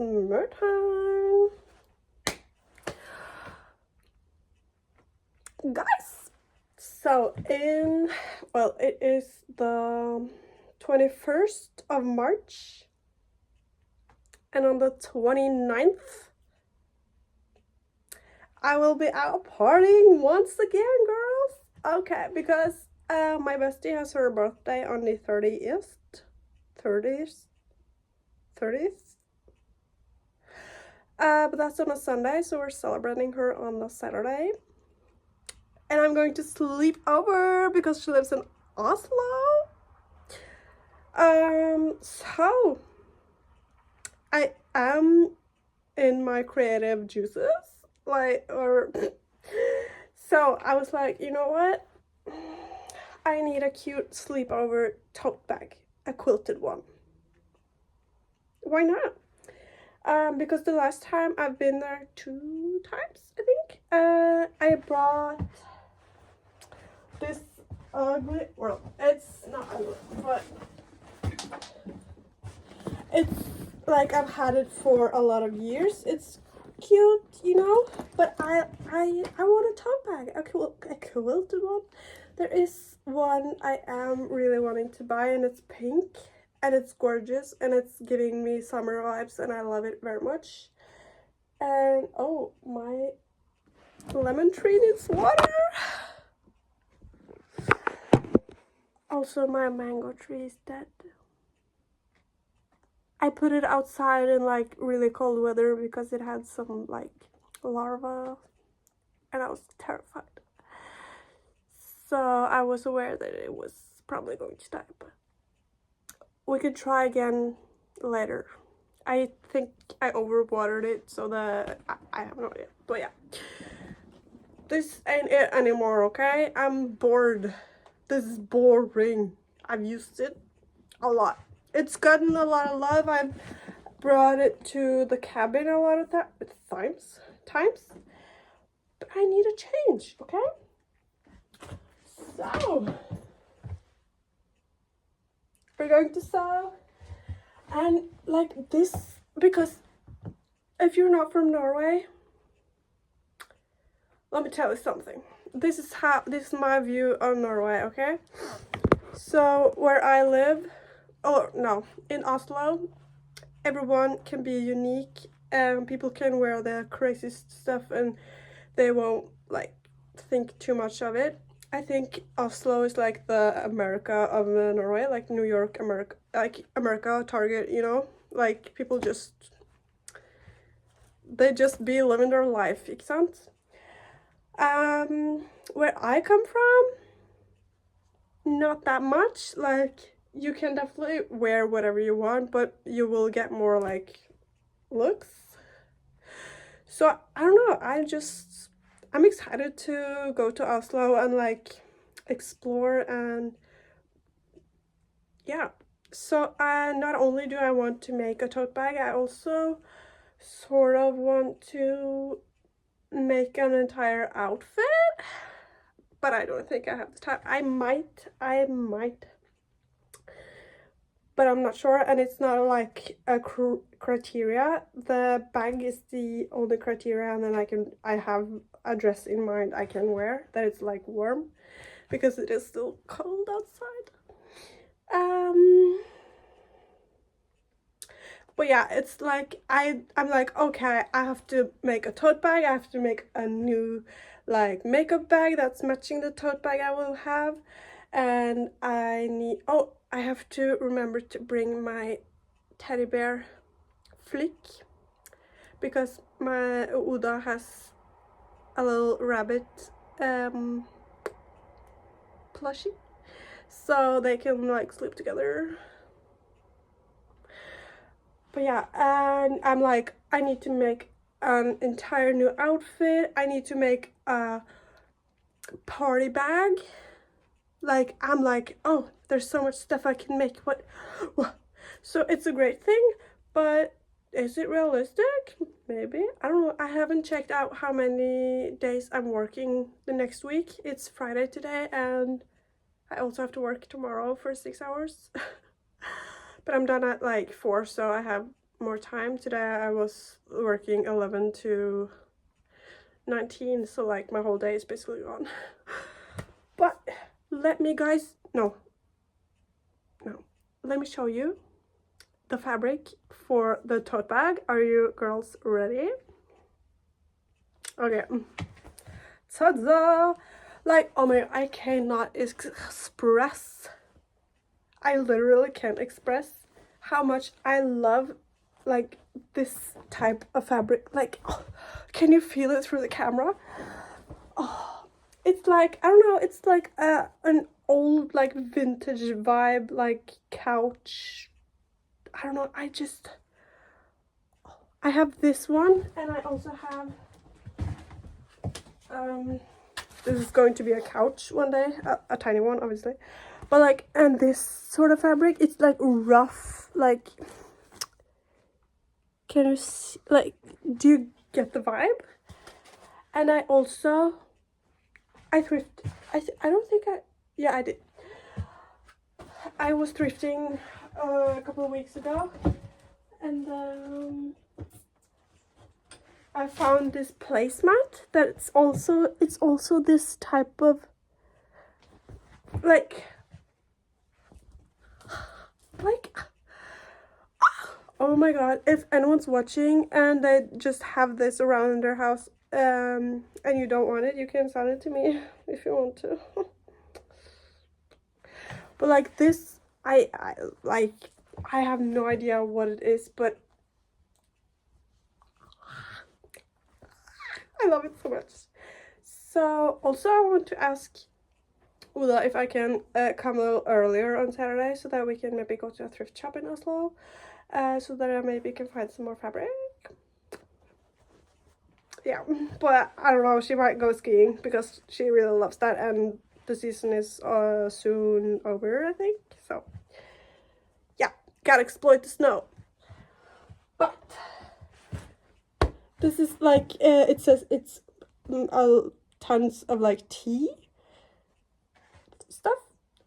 Mørtein. Guys, so it is the 21st of March, and on the 29th I will be out partying once again, girls. Okay, because my bestie has her birthday on the 30th. But that's on a Sunday, so we're celebrating her on the Saturday. And I'm going to sleep over because she lives in Oslo. So I am in my creative juices, so I was like, you know what? I need a cute sleepover tote bag, a quilted one. Why not? Because the last time I've been there 2 times, I think. I brought this ugly, well, it's not ugly, but it's like I've had it for a lot of years. It's cute, you know, but I want a tote bag, a quilted one. There is one I am really wanting to buy, and it's pink, and it's gorgeous, and it's giving me summer vibes, and I love it very much. And oh, my lemon tree needs water. Also, my mango tree is dead. I put it outside in like really cold weather because it had some like larvae, and I was terrified. So I was aware that it was probably going to die, but we could try again later. I think I overwatered it, so that I have no idea. But yeah, this ain't it anymore, okay? I'm bored. This is boring. I've used it a lot. It's gotten a lot of love. I've brought it to the cabin a lot of times. But I need a change, okay? So we're going to sew, and like this, because if you're not from Norway, let me tell you something. This is my view of Norway, okay? So where I live, in Oslo, everyone can be unique, and people can wear the craziest stuff and they won't like think too much of it. I think Oslo is like the America of Norway, like New York, America, like America, Target, you know? Like people they just be living their life, ikke sant? Where I come from, not that much. Like you can definitely wear whatever you want, but you will get more like looks. So I don't know, I'm excited to go to Oslo and like explore, and yeah. So not only do I want to make a tote bag, I also sort of want to make an entire outfit, but I don't think I have the time. I might, but I'm not sure, and it's not like a criteria. The bag is the only criteria, and then I have a dress in mind I can wear that it's like warm, because it is still cold outside. But yeah, it's like I'm like, okay, I have to make a tote bag. I have to make a new like makeup bag that's matching the tote bag I will have, and I have to remember to bring my teddy bear Flick, because my Oda has a little rabbit plushie, so they can like sleep together. But yeah, and I'm like, I need to make an entire new outfit. I need to make a party bag. Like, I'm like, oh, there's so much stuff I can make. What? So it's a great thing, but is it realistic? Maybe. I don't know. I haven't checked out how many days I'm working the next week. It's Friday today, and I also have to work tomorrow for 6 hours. But I'm done at like 4, so I have more time. Today I was working 11 to 19, so like my whole day is basically gone. But let me let me show you the fabric for the tote bag. Are you girls ready? Okay. Ta-da! Like, oh my, I cannot express, I literally can't express how much I love like this type of fabric. Like, oh, can you feel it through the camera? Oh, it's like, I don't know, it's like an old like vintage vibe, like couch. I don't know, I have this one, and I also have this is going to be a couch one day, a tiny one obviously, but like, and this sort of fabric, it's like rough, like, can you see, like, do you get the vibe? And I also, I don't think yeah, I did. I was thrifting a couple of weeks ago, and I found this placemat that it's also this type of like oh my god, if anyone's watching and they just have this around in their house and you don't want it, you can send it to me if you want to. But like this, I have no idea what it is, but I love it so much. So also I want to ask Ola if I can come a little earlier on Saturday so that we can maybe go to a thrift shop in Oslo, so that I maybe can find some more fabric. Yeah, but I don't know, she might go skiing because she really loves that, and the season is soon over, I think. So yeah, gotta exploit the snow. But this is like it says it's tons of like tea stuff,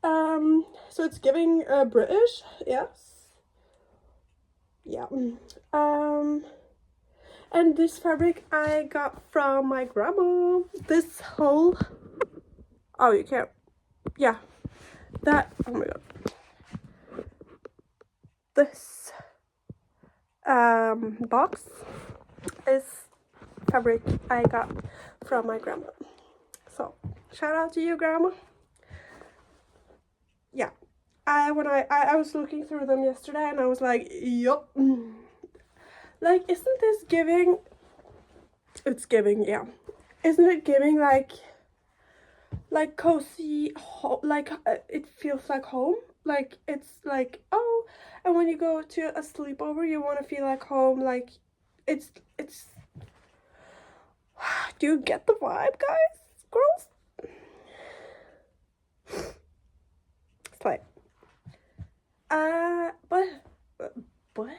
so it's giving British, yes, yeah. And this fabric I got from my grandma. This whole, oh, you can't, yeah, that, oh my god, this box is fabric I got from my grandma. So shout out to you, grandma. Yeah, I was looking through them yesterday and I was like, yup, like, isn't this giving, it's giving, yeah, isn't it giving like cozy, like it feels like home, like it's like, oh, and when you go to a sleepover you want to feel like home, like it's do you get the vibe, guys, girls? It's like but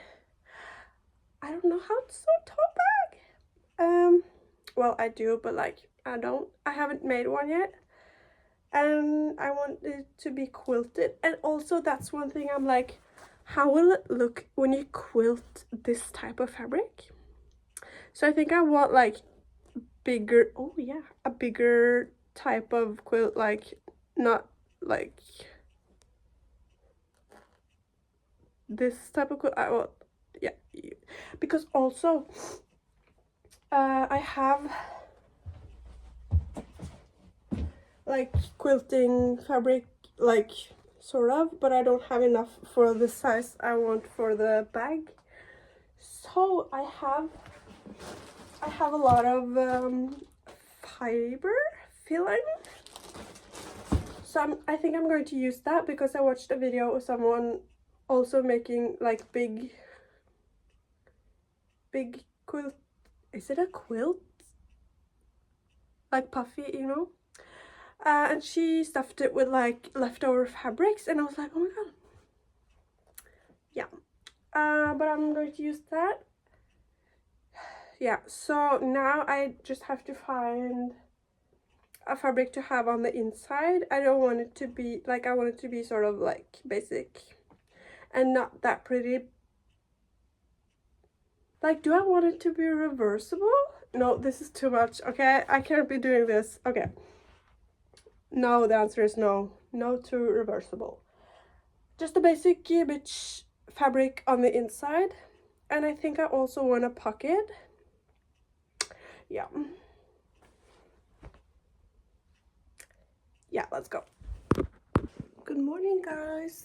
I don't know how to sew a tote bag. Well, I do, but like I haven't made one yet, and I want it to be quilted. And also that's one thing I'm like, how will it look when you quilt this type of fabric? So I think I want like bigger, oh yeah, a bigger type of quilt, like not like this type of quilt. I want, yeah, because also I have like quilting fabric, like sort of, but I don't have enough for the size I want for the bag. So I have a lot of fiber filling, so I think I'm going to use that because I watched a video of someone also making like big quilt. Is it a quilt? Like puffy, you know? And she stuffed it with like leftover fabrics, and I was like, oh my god, yeah. But I'm going to use that. Yeah, so now I just have to find a fabric to have on the inside. I don't want it to be like, I want it to be sort of like basic and not that pretty, Like, do I want it to be reversible? No, this is too much. Okay, I can't be doing this. Okay. No, the answer is no. No to reversible. Just a basic beach fabric on the inside. And I think I also want a pocket. Yeah. Yeah, let's go. Good morning, guys.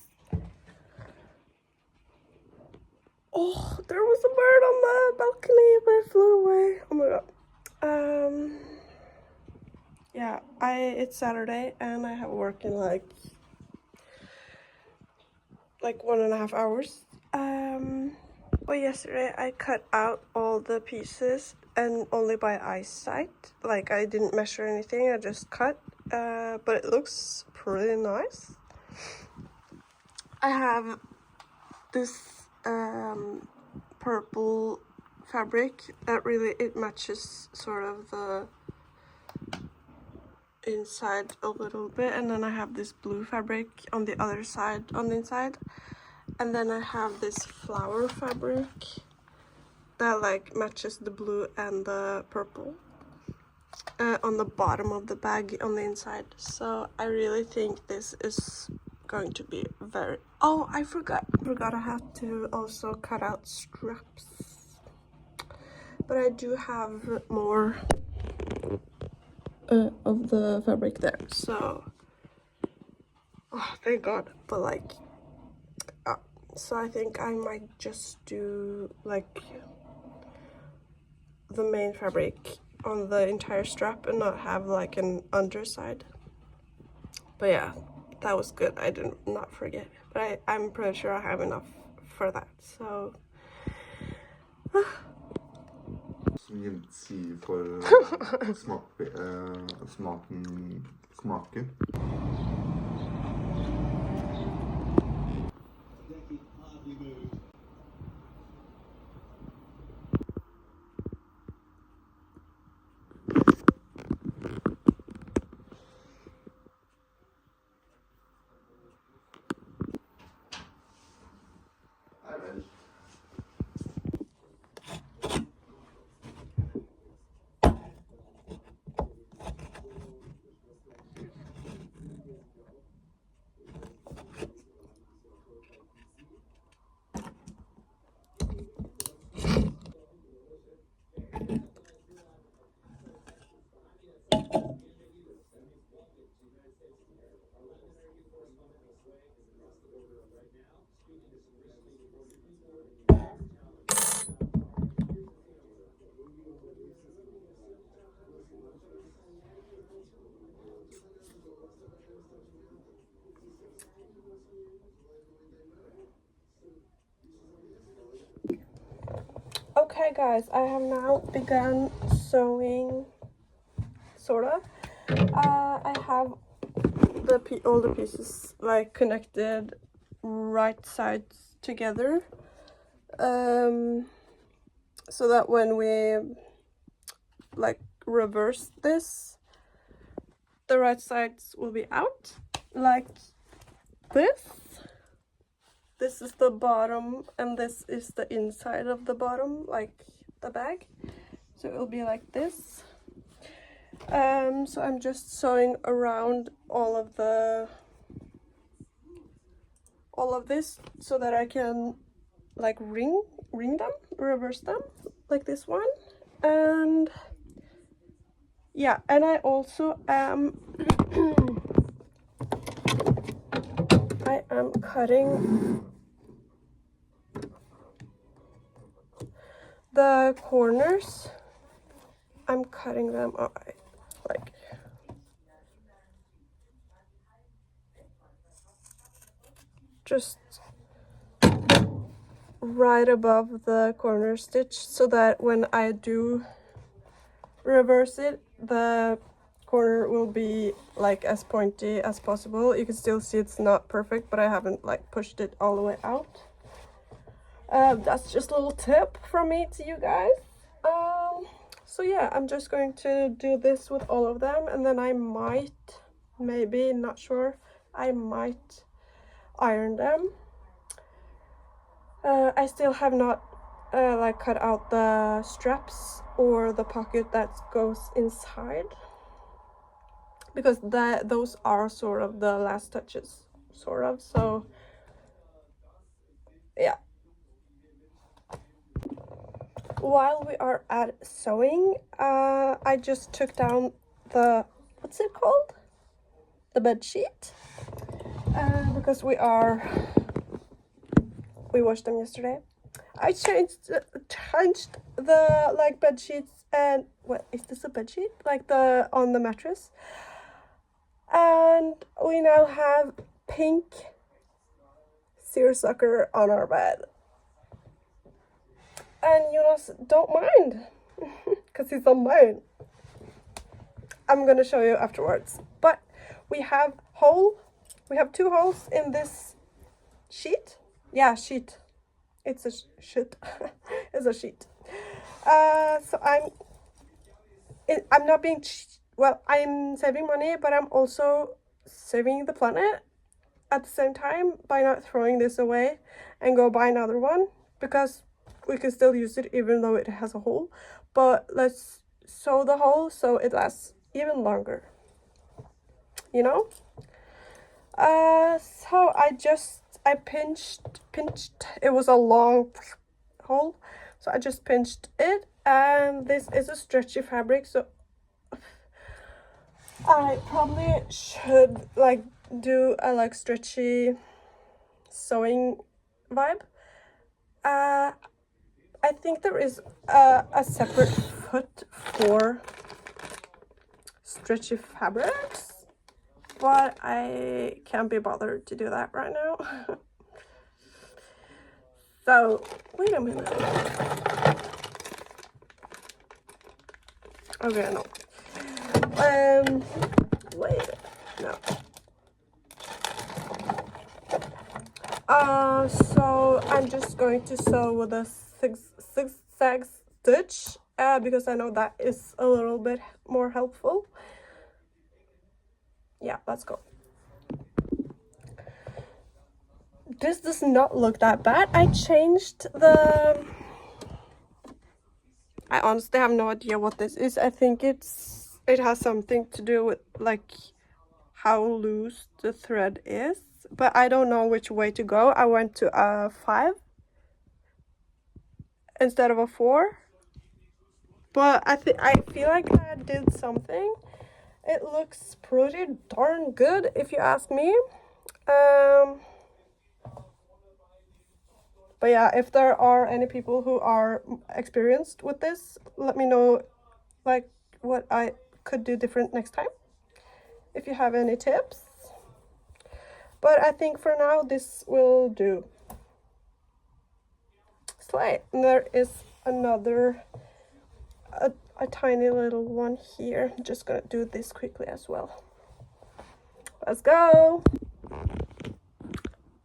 Oh, there was a bird on the balcony, but it flew away. Oh my god. Yeah, it's Saturday and I have work in like 1.5 hours. But yesterday I cut out all the pieces and only by eyesight. Like, I didn't measure anything, I just cut. But it looks pretty nice. I have this purple fabric that really, it matches sort of the inside a little bit, and then I have this blue fabric on the other side on the inside, and then I have this flower fabric that like matches the blue and the purple on the bottom of the bag on the inside. So I really think this is going to be very... Oh, I forgot I have to also cut out straps, but I do have more of the fabric there, so oh, thank god. But like so I think I might just do like the main fabric on the entire strap and not have like an underside. But yeah, that was good. I did not forget, but I'm pretty sure I have enough for that, so som gjensier for smaken. okay guys, I have now begun sewing, sort of. I have all the pieces like connected right sides together, so that when we like reverse this, the right sides will be out like this. This is the bottom and this is the inside of the bottom, like the bag, so it will be like this. So I'm just sewing around all of this so that I can like ring them, reverse them, like this one. And yeah, and I also am I am cutting the corners. I'm cutting them like just right above the corner stitch, so that when I do reverse it, the corner will be like as pointy as possible. You can still see it's not perfect, but I haven't like pushed it all the way out. That's just a little tip from me to you guys. So yeah, I'm just going to do this with all of them, and then I might, maybe, not sure, I might iron them. I still have not like cut out the straps or the pocket that goes inside, because those are sort of the last touches, sort of. So yeah, while we are at sewing, I just took down the, what's it called, the bed sheet, because we washed them yesterday. I changed the like bed sheets, and what is this, a bed sheet, like the on the mattress, and we now have pink seersucker on our bed, and Jonas don't mind because he's on mine. I'm gonna show you afterwards, but we have two holes in this sheet. Yeah, sheet. It's a sheet. It's a sheet. So I'm not being well, I'm saving money, but I'm also saving the planet at the same time by not throwing this away and go buy another one, because we can still use it even though it has a hole. But let's sew the hole so it lasts even longer, you know. So I pinched, it was a long hole, so I just pinched it, and this is a stretchy fabric, so I probably should like do a like stretchy sewing vibe. I think there is a separate foot for stretchy fabrics, but I can't be bothered to do that right now. So, wait a minute. Okay, no. Wait, no. So I'm just going to sew with a zigzag stitch, because I know that is a little bit more helpful. Yeah, let's go. This does not look that bad. I changed the... I honestly have no idea what this is. I think it has something to do with like how loose the thread is, but I don't know which way to go. I went to a 5 instead of a 4, but I feel like I did something. It looks pretty darn good if you ask me. But yeah, if there are any people who are experienced with this, let me know like what I could do different next time, if you have any tips. But I think for now this will do. Slay. And there is another a tiny little one here. I'm just gonna do this quickly as well. Let's go.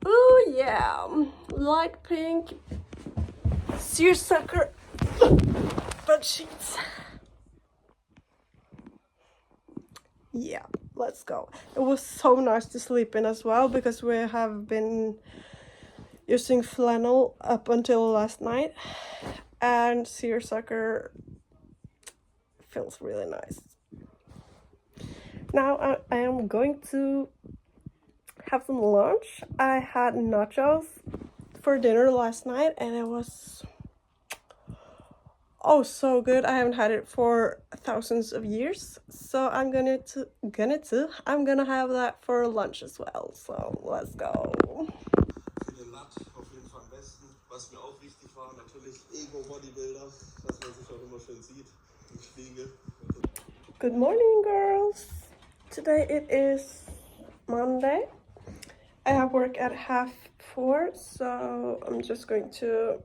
Oh yeah, light pink seersucker bed sheets. Yeah, let's go. It was so nice to sleep in as well, because we have been using flannel up until last night, and seersucker feels really nice. Now I am going to have some lunch. I had nachos for dinner last night, and it was so good. I haven't had it for thousands of years, so I'm gonna have that for lunch as well. So let's go. Was mir auch wichtig war, natürlich Ego-Bodybuilder, dass man sich auch immer schön sieht im Spiegel. Good morning, girls. Today it is Monday. I have work at 4:30, so I'm just going to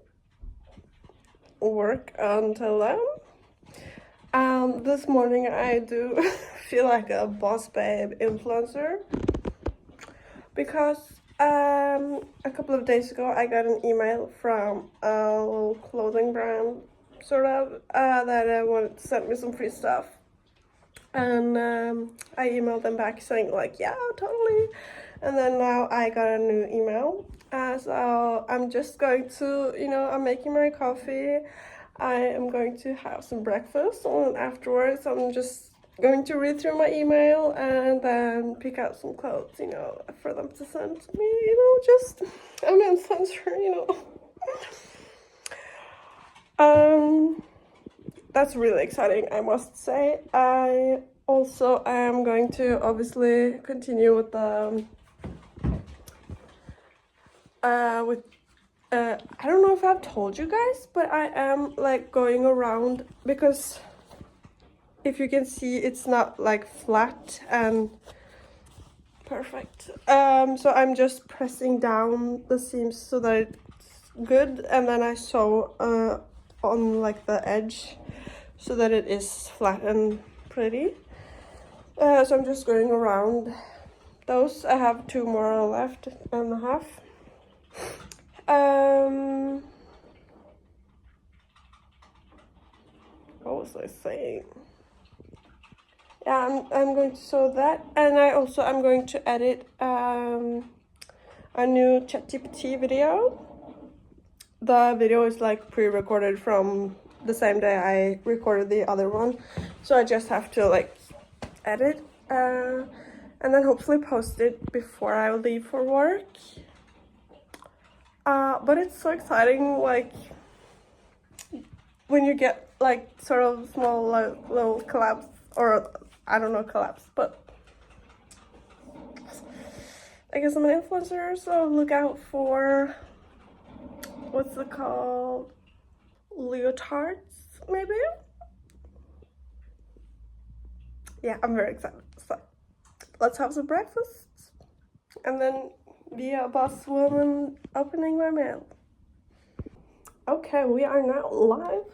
work until then. This morning I do feel like a boss babe influencer, because a couple of days ago I got an email from a little clothing brand, sort of, that wanted to send me some free stuff, and I emailed them back saying like, yeah, totally, And then now I got a new email. So I'm just going to, I'm making my coffee. I am going to have some breakfast, and afterwards I'm just going to read through my email and then pick out some clothes, for them to send to me, just I'm an influencer, That's really exciting, I must say. I also am going to obviously continue with the I don't know if I've told you guys, but I am like going around, because if you can see, it's not like flat and perfect. So I'm just pressing down the seams so that it's good, and then I sew on like the edge so that it is flat and pretty. So I'm just going around those. I have 2 more left and a half. What was I saying? Yeah, I'm going to sew that, and I'm going to edit a new ChatGPT video. The video is like pre-recorded from the same day I recorded the other one, so I just have to like edit and then hopefully post it before I leave for work. But it's so exciting, like when you get like sort of small little collabs, or I don't know, collabs, but I guess I'm an influencer, so look out for, what's it called, leotards maybe. Yeah, I'm very excited. So let's have some breakfast and then be a boss woman opening my mail. Okay, we are now live.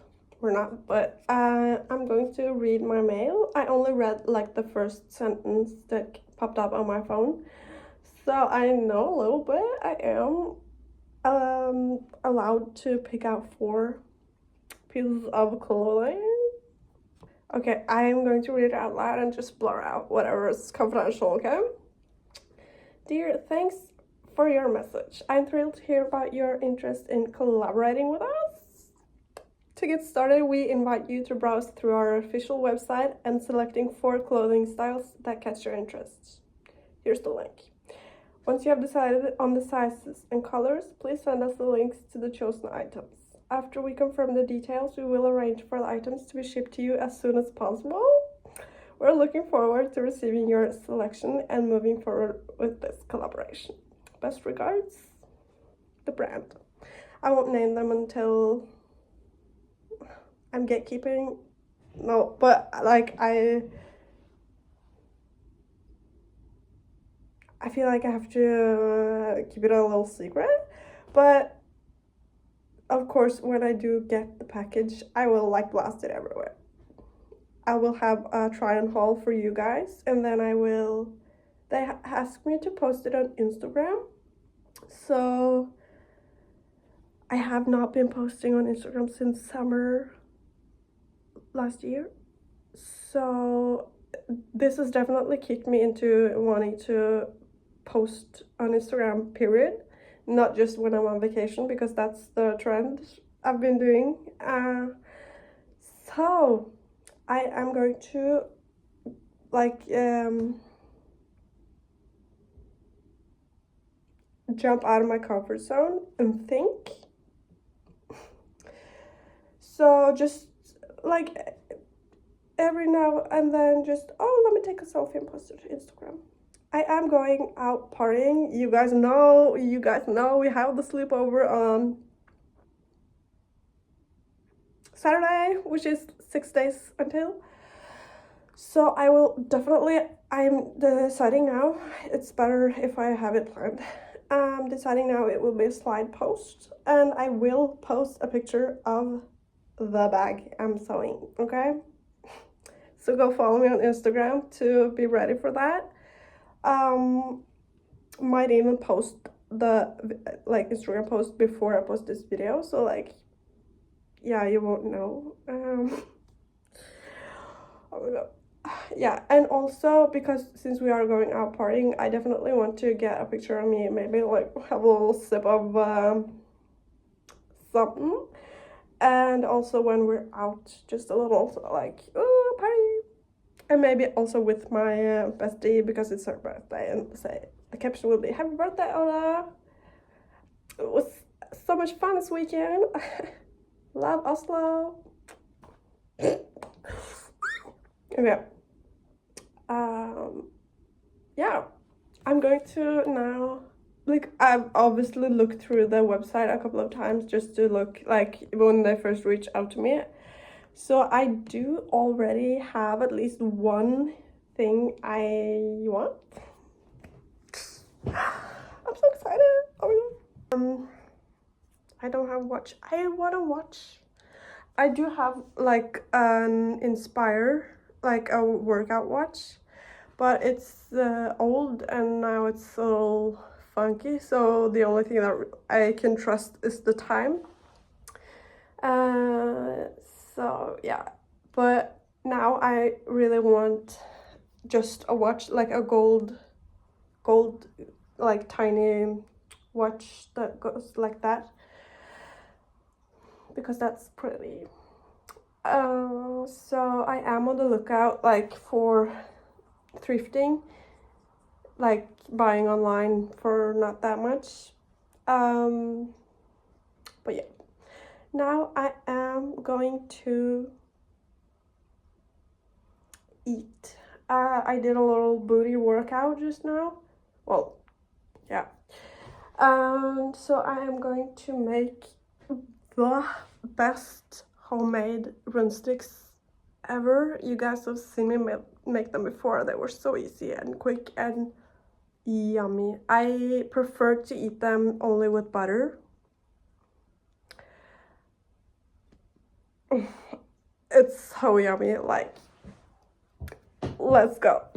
We're not, but I'm going to read my mail. I only read like the first sentence that popped up on my phone, so I know a little bit. I am allowed to pick out 4 pieces of clothing. Okay, I am going to read it out loud and just blur out whatever is confidential, okay? Dear, thanks for your message. I'm thrilled to hear about your interest in collaborating with us. To get started, we invite you to browse through our official website and selecting 4 clothing styles that catch your interest. Here's the link. Once you have decided on the sizes and colors, please send us the links to the chosen items. After we confirm the details, we will arrange for the items to be shipped to you as soon as possible. We're looking forward to receiving your selection and moving forward with this collaboration. Best regards, the brand. I won't name them until I'm gatekeeping. No, but like I feel like I have to keep it a little secret. But of course, when I do get the package, I will like blast it everywhere. I will have a try on haul for you guys, and then they asked me to post it on Instagram. So I have not been posting on Instagram since summer last year. So this has definitely kicked me into wanting to post on Instagram, period. Not just when I'm on vacation, because that's the trend I've been doing. So I am going to jump out of my comfort zone and think. So just like every now and then, just, let me take a selfie and post it to Instagram. I am going out partying. You guys know we have the sleepover on Saturday, which is 6 days until. So I will definitely, I'm deciding now, it's better if I have it planned. I'm deciding now it will be a slide post, and I will post a picture of the bag I'm sewing, okay? So go follow me on Instagram to be ready for that. Might even post the Instagram post before I post this video, so yeah, you won't know. Oh my god, yeah, and also because since we are going out partying, I definitely want to get a picture of me, maybe like have a little sip of something, and also when we're out, just a little like oh party, and maybe also with my bestie because it's her birthday, and say the caption will be happy birthday Ola. It was so much fun this weekend. Love Oslo. Okay. Yeah, I'm going to now, like, I've obviously looked through the website a couple of times just to look like when they first reached out to me. So I do already have at least one thing I want. I'm so excited. Oh my god. I don't have watch. I want to watch. I do have like an Inspire, like a workout watch, but it's old and now it's a little funky, so the only thing that I can trust is the time. So yeah, but now I really want just a watch, like a gold like tiny watch that goes like that, because that's pretty. So I am on the lookout like for thrifting, like buying online for not that much. But yeah, now I am going to eat. I did a little booty workout just now. Well, yeah. So I am going to make the best homemade rundsticks ever. You guys have seen me make them before. They were so easy and quick and yummy. I prefer to eat them only with butter. It's so yummy, like, let's go.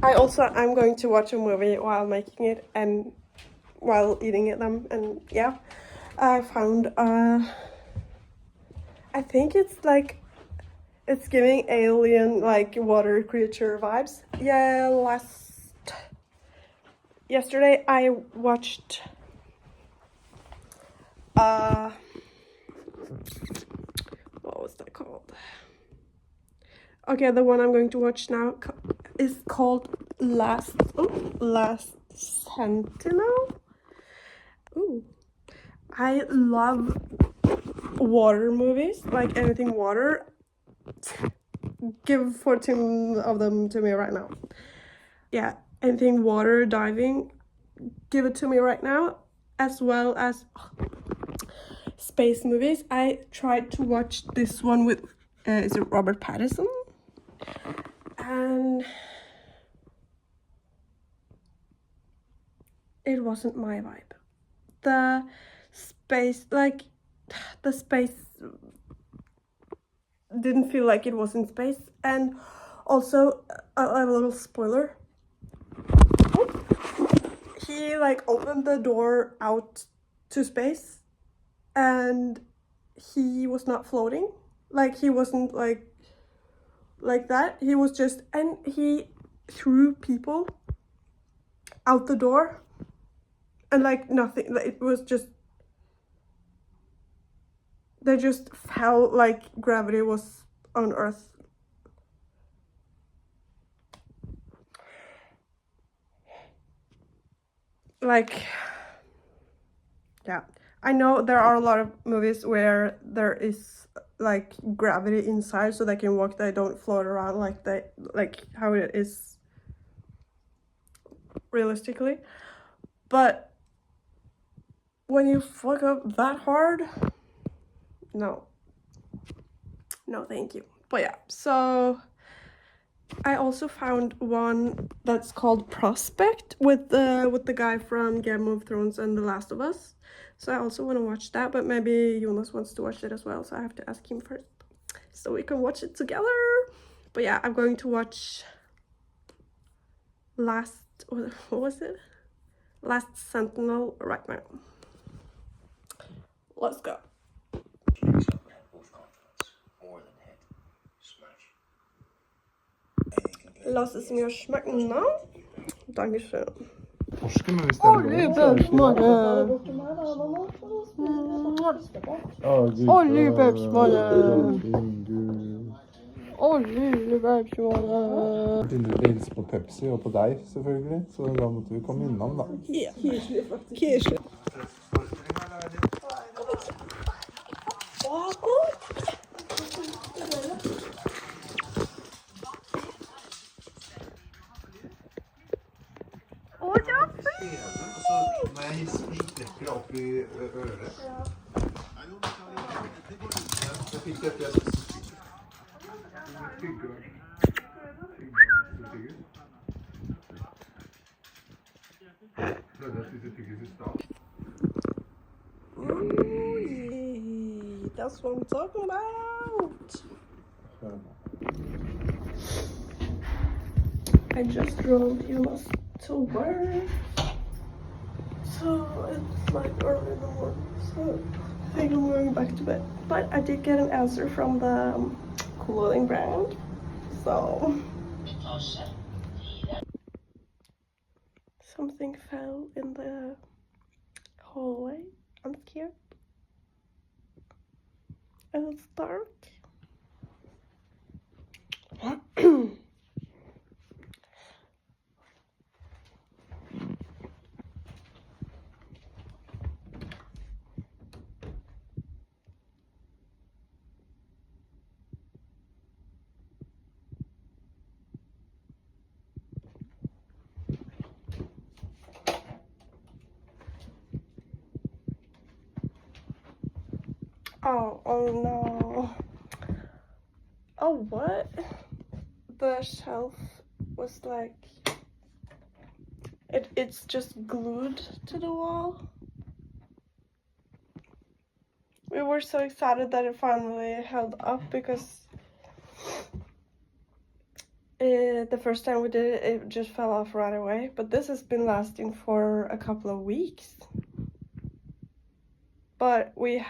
I'm going to watch a movie while making it and while eating them, and yeah, I found I think it's like, it's giving alien, like water creature vibes. Yeah, yesterday I watched what was that called? Okay, the one I'm going to watch now is called Last Sentinel. Ooh, I love water movies, like anything water. Give 14 of them to me right now. Yeah, anything water, diving, give it to me right now, as well as space movies. I tried to watch this one with is it Robert Pattinson, and it wasn't my vibe. The space, like, the space didn't feel like it was in space. And also a little spoiler, he like opened the door out to space and he was not floating, like he wasn't like that, he was just, and he threw people out the door and like nothing, it was just, they just felt like gravity was on Earth. Like, yeah, I know there are a lot of movies where there is like gravity inside so they can walk, they don't float around like how it is realistically, but when you fuck up that hard, no thank you. But yeah, so I also found one that's called Prospect with the guy from Game of Thrones and The Last of Us. So I also want to watch that, but maybe Jonas wants to watch it as well, so I have to ask him first so we can watch it together. But yeah, I'm going to watch what was it? Last Sentinel right now. Let's go. Låtsas som jag smaknar. Dankeschön. Torsken, men hvis det er Oljebøpsmåne! Oljebøpsmåne! Oljebøpsmåne! Begynte å hilse på Pepsi og på deg, selvfølgelig. Så da måtte vi komme innom, da. Ja, kirslig. Når jeg gikk det opp i øret. Jeg fikk dette. That's what I'm talking about. I just drove Jonas to work. So it's like early in the morning, so I think I'm going back to bed. But I did get an answer from the clothing brand, so something fell in the hallway. I'm scared. And it's dark. Oh no. Oh, what? The shelf was like, it's just glued to the wall. We were so excited that it finally held up because the first time we did it, it just fell off right away. But this has been lasting for a couple of weeks. But we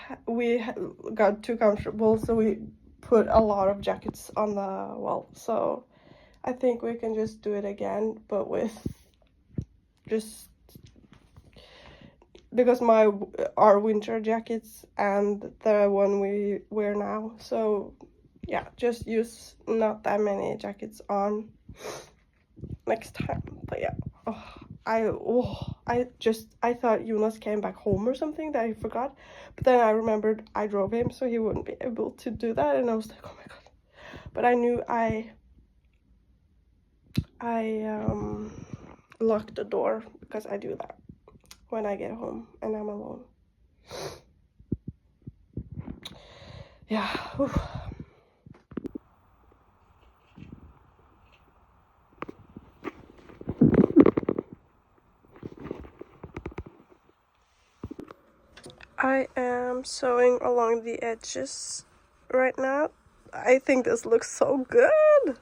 got too comfortable, so we put a lot of jackets on the wall. So I think we can just do it again, but with just because our winter jackets and the one we wear now. So yeah, just use not that many jackets on next time. But yeah, I thought Jonas came back home or something that I forgot, but then I remembered I drove him, so he wouldn't be able to do that, and I was like, oh my god. But I knew I locked the door because I do that when I get home and I'm alone. Yeah. Whew. I am sewing along the edges right now. I think this looks so good,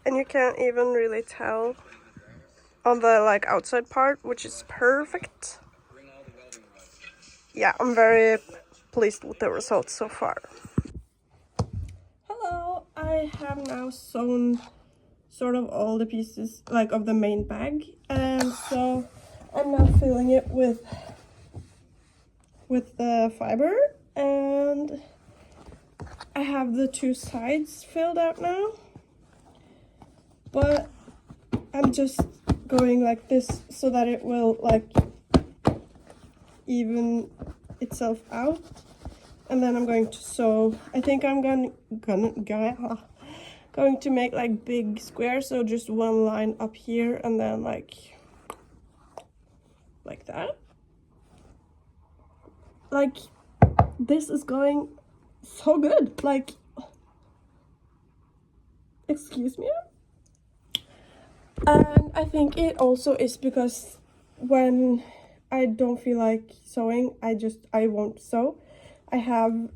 and you can't even really tell on the like outside part, which is perfect. Yeah, I'm very pleased with the results so far. Hello, I have now sewn sort of all the pieces like of the main bag, and so I'm now filling it with the fiber, and I have the two sides filled out now, but I'm just going like this so that it will like even itself out, and then I'm going to sew. I think I'm going to make like big squares, so just one line up here and then like that. Like, this is going so good. Like, excuse me. And I think it also is because when I don't feel like sewing, I won't sew. I have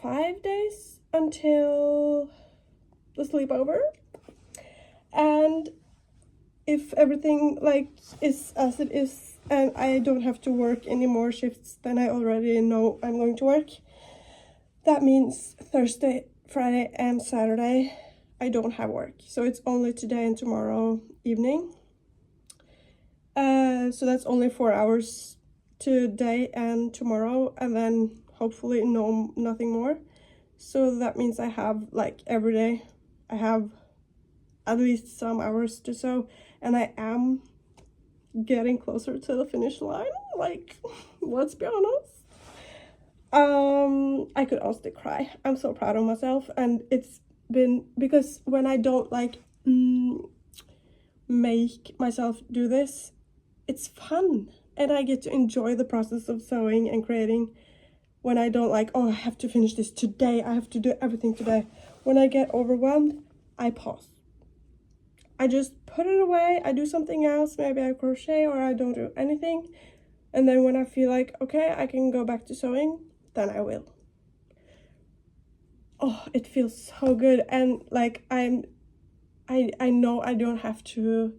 5 days until the sleepover, and if everything like is as it is and I don't have to work any more shifts than I already know I'm going to work, that means Thursday, Friday and Saturday I don't have work. So it's only today and tomorrow evening. So that's only 4 hours today and tomorrow, and then hopefully nothing more. So that means I have like every day I have at least some hours to sew, and I am getting closer to the finish line, like, let's be honest. I could honestly cry. I'm so proud of myself, and it's been because when I don't like make myself do this, it's fun, and I get to enjoy the process of sewing and creating. When I don't like, oh, I have to finish this today, I have to do everything today. When I get overwhelmed, I pause. I just put it away, I do something else, maybe I crochet or I don't do anything. And then when I feel like, okay, I can go back to sewing, then I will. Oh, it feels so good. And like I know I don't have to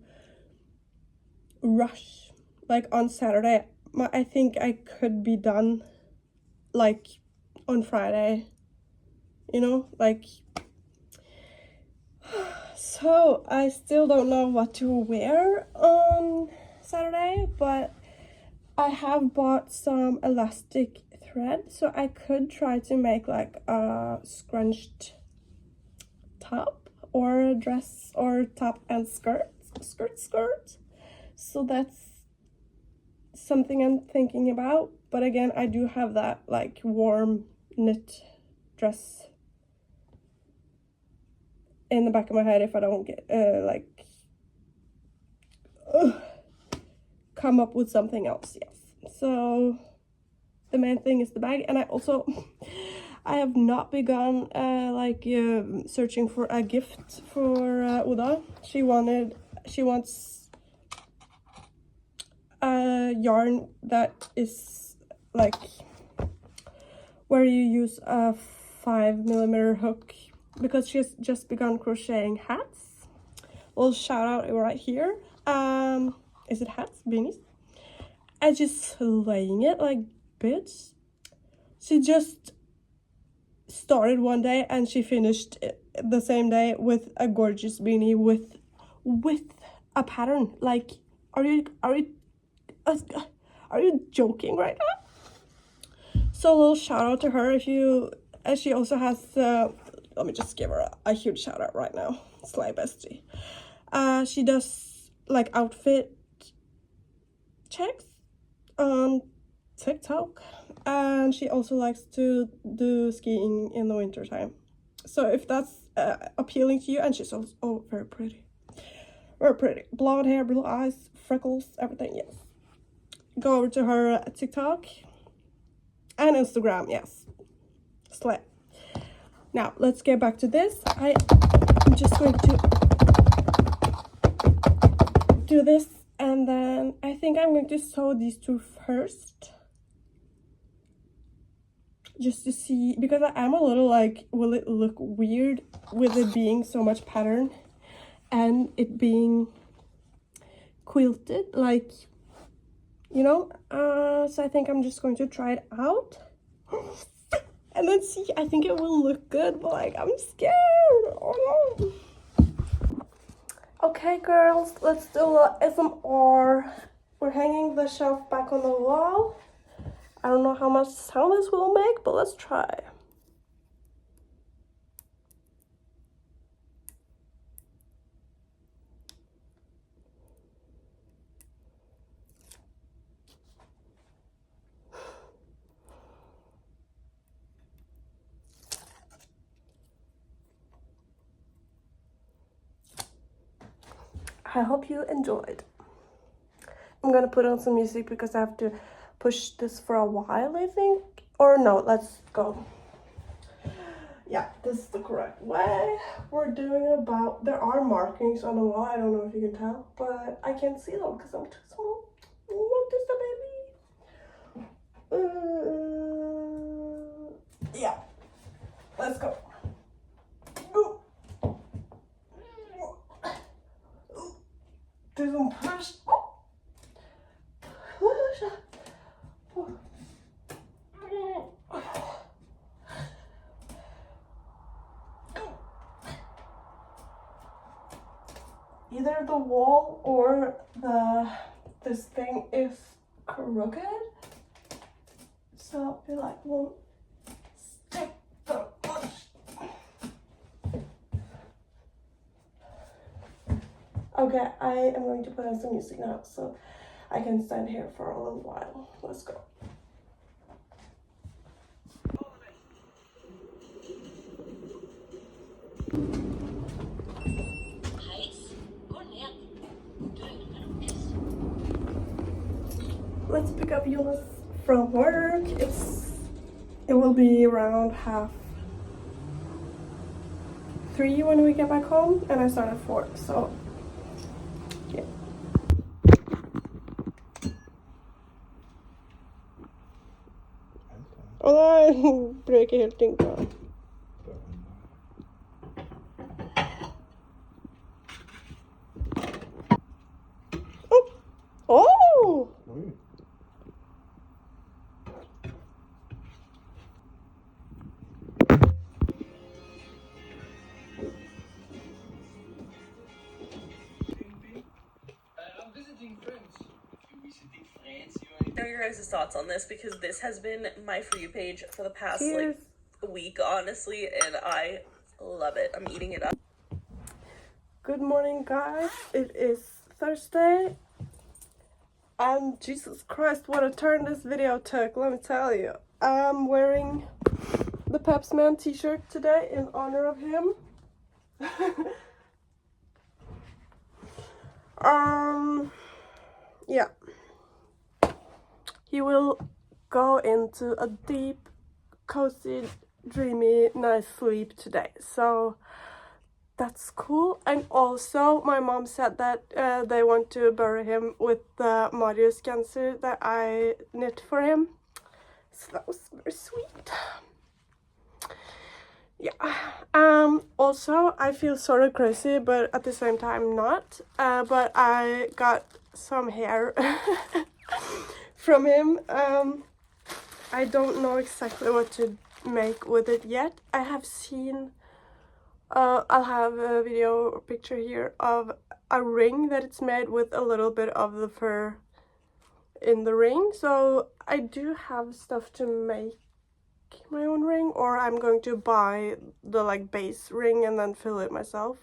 rush. Like on Saturday, I think I could be done like on Friday, you know, like. So I still don't know what to wear on Saturday, but I have bought some elastic thread, so I could try to make like a scrunched top or a dress or top and skirt. So that's something I'm thinking about. But again, I do have that like warm knit dress in the back of my head if I don't get come up with something else. Yes, so the main thing is the bag. And I have not begun searching for a gift for Oda. She wants a yarn that is like where you use a 5mm hook, because she's just begun crocheting hats. Little shout out right here. Is it hats? Beanies? And she's slaying it like bitch. She just started one day and she finished the same day with a gorgeous beanie with a pattern. Like, are you joking right now? So a little shout out to her. If you, and she also has let me just give her a huge shout out right now. Slay bestie. She does like outfit checks on TikTok, and she also likes to do skiing in the winter time. So if that's appealing to you, and she's also very pretty, blonde hair, blue eyes, freckles, everything. Yes, go over to her TikTok and Instagram. Yes, slay. Now let's get back to this. I'm just going to do this, and then I think I'm going to sew these two first, just to see, because I am a little like, will it look weird with it being so much pattern and it being quilted, like, you know. So I think I'm just going to try it out and then see. I think it will look good, but like, I'm scared. Oh no. Okay girls, let's do a SMR. We're hanging the shelf back on the wall. I don't know how much sound this will make, but let's try. I hope you enjoyed. I'm gonna put on some music because I have to push this for a while, I think. Or no, let's go. Yeah, this is the correct way. We're doing about, there are markings on the wall. I don't know if you can tell, but I can't see them because I'm too small. What is the baby? Yeah, let's go. Do some push. either the wall or this thing is crooked, so it like won't stick that much. Okay, I am going to put on some music now so I can stand here for a little while. Let's go. Let's pick up Jonas from work. It will be around 2:30 when we get back home, and I start at 4, so yeah. Å nei, breker helt tinka. Oh! Know your guys' thoughts on this, because this has been my For You page for the past like week, honestly, and I love it. I'm eating it up. Good morning, guys. It is Thursday, and Jesus Christ, what a turn this video took, let me tell you. I'm wearing the Pepsman t-shirt today in honor of him. Yeah. He will go into a deep, cozy, dreamy, nice sleep today. So that's cool. And also, my mom said that they want to bury him with the Marius cancer that I knit for him. So that was very sweet. Yeah. Also, I feel sort of crazy, but at the same time not. But I got some hair from him. I don't know exactly what to make with it yet. I have seen, I'll have a video or picture here of a ring that it's made with a little bit of the fur in the ring. So I do have stuff to make my own ring, or I'm going to buy the like base ring and then fill it myself.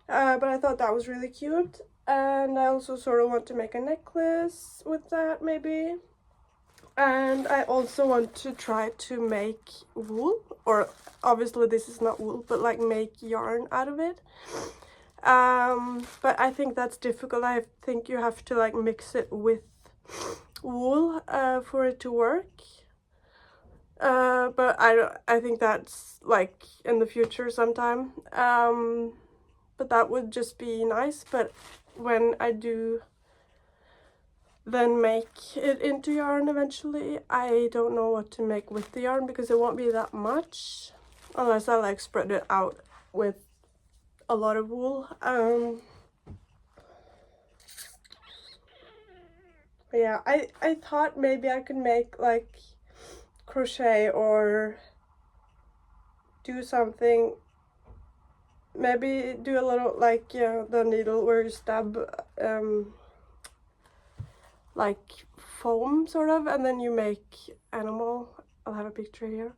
But I thought that was really cute. And I also sort of want to make a necklace with that, maybe. And I also want to try to make wool, or obviously this is not wool, but like make yarn out of it. But I think that's difficult. I think you have to like mix it with wool for it to work. But I think that's like in the future sometime. But that would just be nice. But when I do then make it into yarn eventually, I don't know what to make with the yarn, because it won't be that much unless I like spread it out with a lot of wool. Yeah, I thought maybe I could make like crochet or do something, maybe do a little like the needle where you stab like foam sort of, and then you make animal. I'll have a picture here,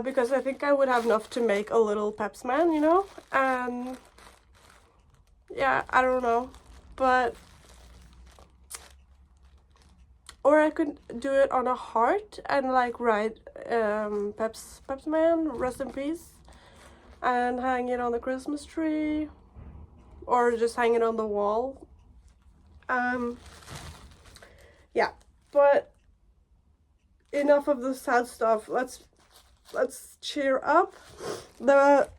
because I think I would have enough to make a little Pepsman, you know. And yeah, I don't know, but or I could do it on a heart and like write Pepsman, rest in peace, and hang it on the Christmas tree, or just hang it on the wall. Yeah, but enough of the sad stuff. Let's cheer up. The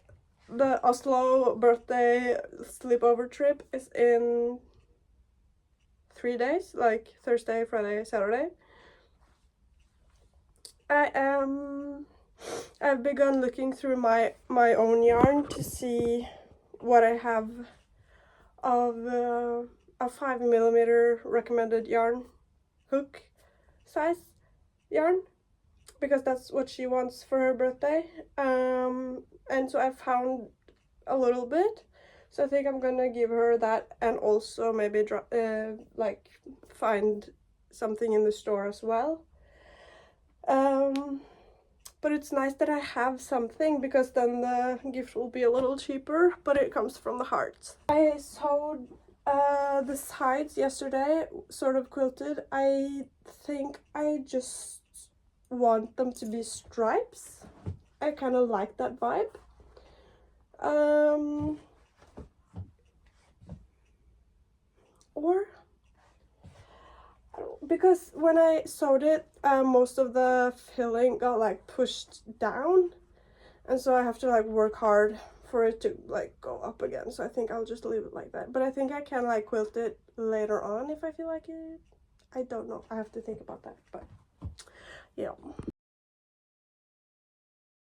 Oslo birthday sleepover trip is in 3 days, like Thursday, Friday, Saturday. I've begun looking through my own yarn to see what I have of a 5mm recommended yarn hook size yarn, because that's what she wants for her birthday. And so I found a little bit, So I think I'm gonna give her that, and also maybe like find something in the store as well. But it's nice that I have something, because then the gift will be a little cheaper, but it comes from the heart. I sewed the sides yesterday, sort of quilted. I think I just want them to be stripes. I kind of like that vibe. Or because when I sewed it, most of the filling got like pushed down, and so I have to like work hard for it to like go up again. So I think I'll just leave it like that. But I think I can like quilt it later on if I feel like it. I don't know, I have to think about that, but yeah.